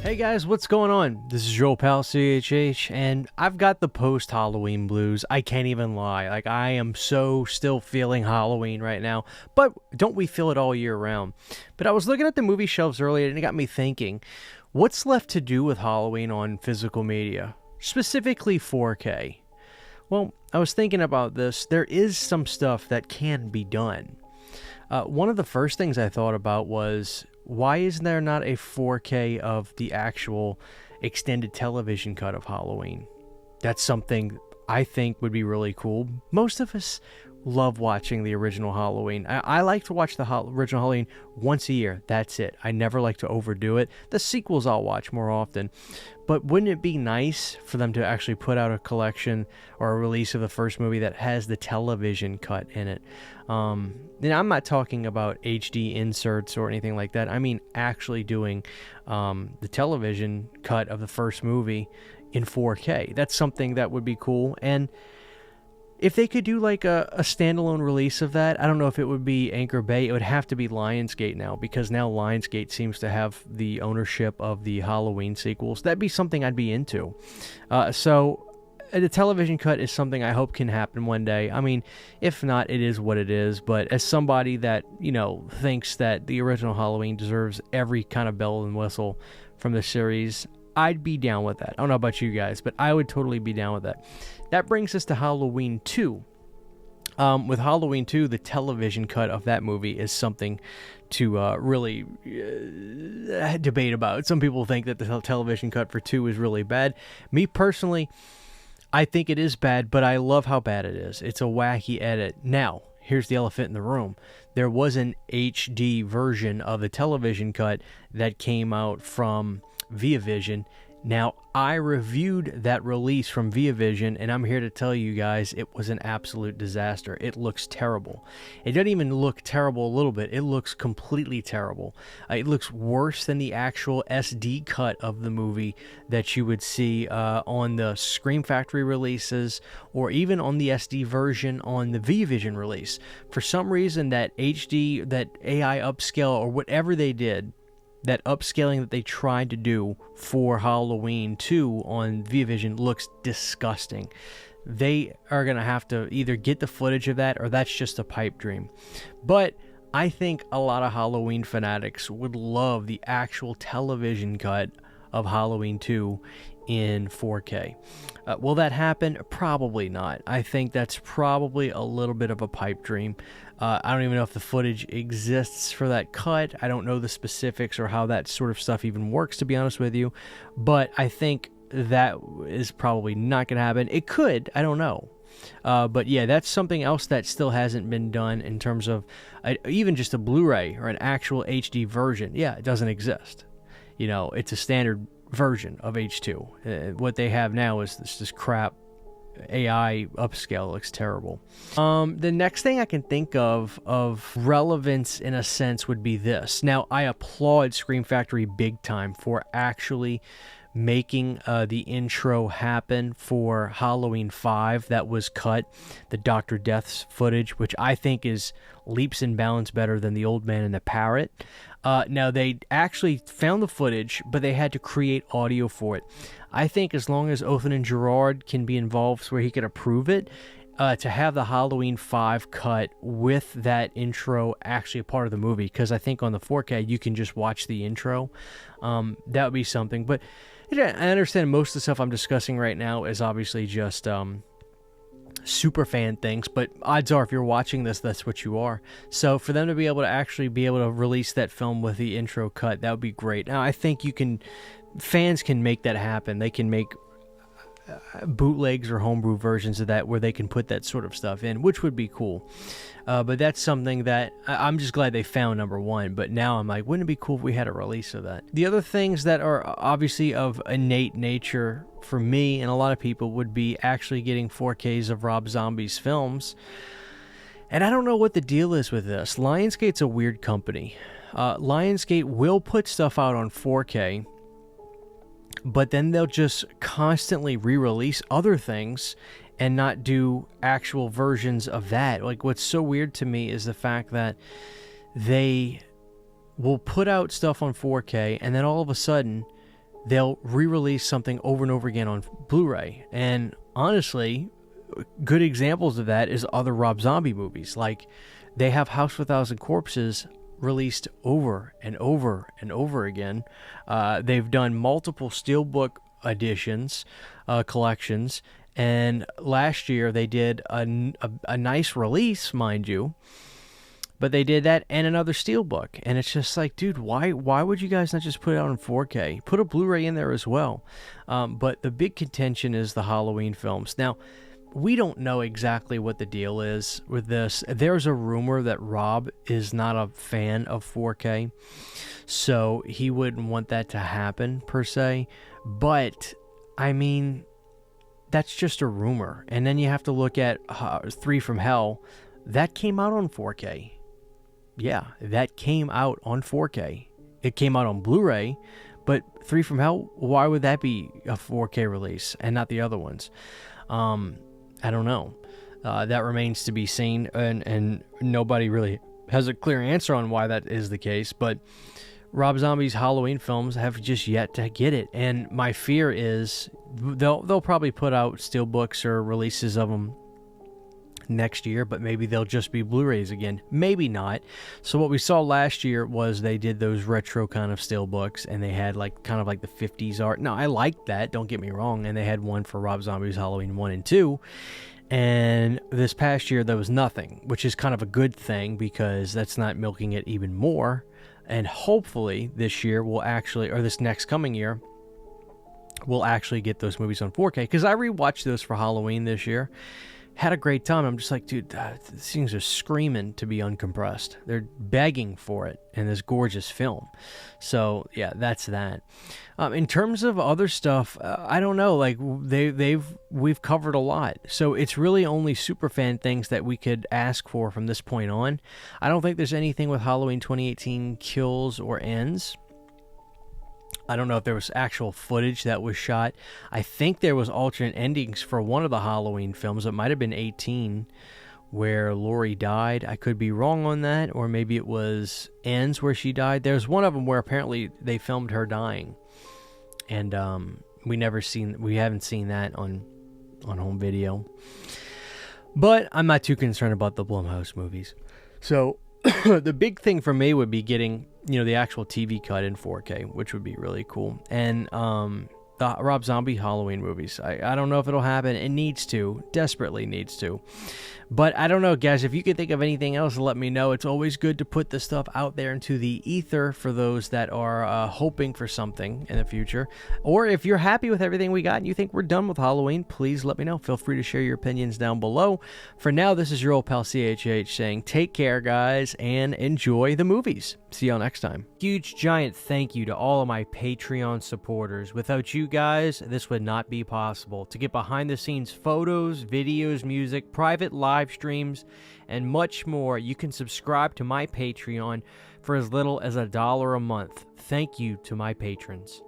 Hey guys, what's going on? This is your old pal CHH, and I've got the post-Halloween blues. I can't even lie. Like, I am so still feeling Halloween right now, but don't we feel it all year round? But I was looking at the movie shelves earlier, and it got me thinking, what's left to do with Halloween on physical media? Specifically 4K. Well, I was thinking about this. There is some stuff that can be done. One of the first things I thought about was, why is there not a 4K of the actual extended television cut of Halloween? That's something I think would be really cool. Most of us love watching the original Halloween. I like to watch the original Halloween once a year. That's it. I never like to overdo it. The sequels I'll watch more often. But wouldn't it be nice for them to actually put out a collection or a release of the first movie that has the television cut in it? And I'm not talking about HD inserts or anything like that. I mean actually doing the television cut of the first movie in 4K. That's something that would be cool. And if they could do like a standalone release of that, I don't know if it would be Anchor Bay. It would have to be Lionsgate now, because now Lionsgate seems to have the ownership of the Halloween sequels. That'd be something I'd be into. So the television cut is something I hope can happen one day. I mean, if not, it is what it is. But as somebody that, thinks that the original Halloween deserves every kind of bell and whistle from the series, I'd be down with that. I don't know about you guys, but I would totally be down with that. That brings us to Halloween 2. With Halloween 2, the television cut of that movie is something to really debate about. Some people think that the television cut for 2 is really bad. Me personally, I think it is bad, but I love how bad it is. It's a wacky edit. Now, here's the elephant in the room. There was an HD version of the television cut that came out from ViaVision. Now, I reviewed that release from ViaVision, and I'm here to tell you guys it was an absolute disaster. It looks terrible. It doesn't even look terrible a little bit. It looks completely terrible. It looks worse than the actual SD cut of the movie that you would see on the Scream Factory releases, or even on the SD version on the ViaVision release. For some reason, that HD, that AI upscale, or whatever they did, that upscaling that they tried to do for Halloween 2 on ViaVision looks disgusting. They are going to have to either get the footage of that, or that's just a pipe dream. But I think a lot of Halloween fanatics would love the actual television cut of Halloween 2 in 4K. Will that happen? Probably not. I think that's probably a little bit of a pipe dream. I don't even know if the footage exists for that cut. I don't know the specifics or how that sort of stuff even works, to be honest with you. But I think that is probably not going to happen. It could. I don't know. But yeah, that's something else that still hasn't been done in terms of even just a Blu-ray or an actual HD version. Yeah, it doesn't exist. It's a standard version of H2. What they have now is this crap AI upscale. It looks terrible. The next thing I can think of relevance in a sense would be this. Now, I applaud Scream Factory big time for actually making the intro happen for Halloween 5 that was cut, the Dr. Death's footage, which I think is leaps and bounds better than the Old Man and the Parrot. Now, they actually found the footage, but they had to create audio for it. I think as long as Othan and Gerard can be involved where he can approve it, to have the Halloween 5 cut with that intro actually a part of the movie, because I think on the 4K you can just watch the intro. That would be something. But I understand most of the stuff I'm discussing right now is obviously just super fan things, but odds are if you're watching this, that's what you are. So for them to be able to actually be able to release that film with the intro cut, that would be great. Now, I think fans can make that happen. They can make bootlegs or homebrew versions of that where they can put that sort of stuff in, which would be cool. But that's something that I'm just glad they found, number one. But now I'm like, wouldn't it be cool if we had a release of that? The other things that are obviously of innate nature for me and a lot of people would be actually getting 4Ks of Rob Zombie's films. And I don't know what the deal is with this. Lionsgate's a weird company. Lionsgate will put stuff out on 4K, but then they'll just constantly re-release other things and not do actual versions of that. Like, what's so weird to me is the fact that they will put out stuff on 4K, and then all of a sudden they'll re-release something over and over again on Blu-ray. And honestly, good examples of that is other Rob Zombie movies. Like, they have House of a Thousand Corpses released over and over and over again. They've done multiple steelbook editions, collections, and last year they did a nice release, mind you, but they did that and another steelbook, and it's just like, dude, why would you guys not just put it out in 4K? Put a Blu-ray in there as well. But the big contention is the Halloween films. Now, we don't know exactly what the deal is with this. There's a rumor that Rob is not a fan of 4K, so he wouldn't want that to happen per se. But, I mean, that's just a rumor. And then you have to look at 3 from Hell. That came out on 4K. Yeah, that came out on 4K. It came out on Blu-ray, but 3 from Hell, why would that be a 4K release and not the other ones? I don't know. That remains to be seen, and nobody really has a clear answer on why that is the case, but Rob Zombie's Halloween films have just yet to get it, and my fear is they'll probably put out steelbooks or releases of them next year, but maybe they'll just be Blu-rays again. Maybe not. So what we saw last year was they did those retro kind of steelbooks, and they had like kind of like the 50s art. Now, I liked that, don't get me wrong, and they had one for Rob Zombie's Halloween 1 and 2. And this past year there was nothing, which is kind of a good thing because that's not milking it even more. And hopefully this year we'll actually, or this next coming year, we'll actually get those movies on 4K, because I rewatched those for Halloween this year. Had a great time. I'm just like, dude, these things are screaming to be uncompressed. They're begging for it in this gorgeous film. So yeah, that's that. In terms of other stuff, I don't know. Like we've covered a lot. So it's really only superfan things that we could ask for from this point on. I don't think there's anything with Halloween 2018 kills or ends. I don't know if there was actual footage that was shot. I think there was alternate endings for one of the Halloween films. It might have been 18, where Laurie died. I could be wrong on that, or maybe it was Ends where she died. There's one of them where apparently they filmed her dying, and we haven't seen that on home video. But I'm not too concerned about the Blumhouse movies. So the big thing for me would be getting, the actual TV cut in 4K, which would be really cool. And the Rob Zombie Halloween movies, I don't know if it'll happen. It needs to, desperately needs to. But I don't know, guys, if you can think of anything else, let me know. It's always good to put this stuff out there into the ether for those that are hoping for something in the future. Or if you're happy with everything we got and you think we're done with Halloween, please let me know. Feel free to share your opinions down below. For now, this is your old pal CHH saying take care, guys, and enjoy the movies. See y'all next time. Huge giant thank you to all of my Patreon supporters. Without you guys, this would not be possible. To get behind the scenes photos, videos, music, private live streams, and much more, you can subscribe to my Patreon for as little as $1 a month. Thank you to my patrons.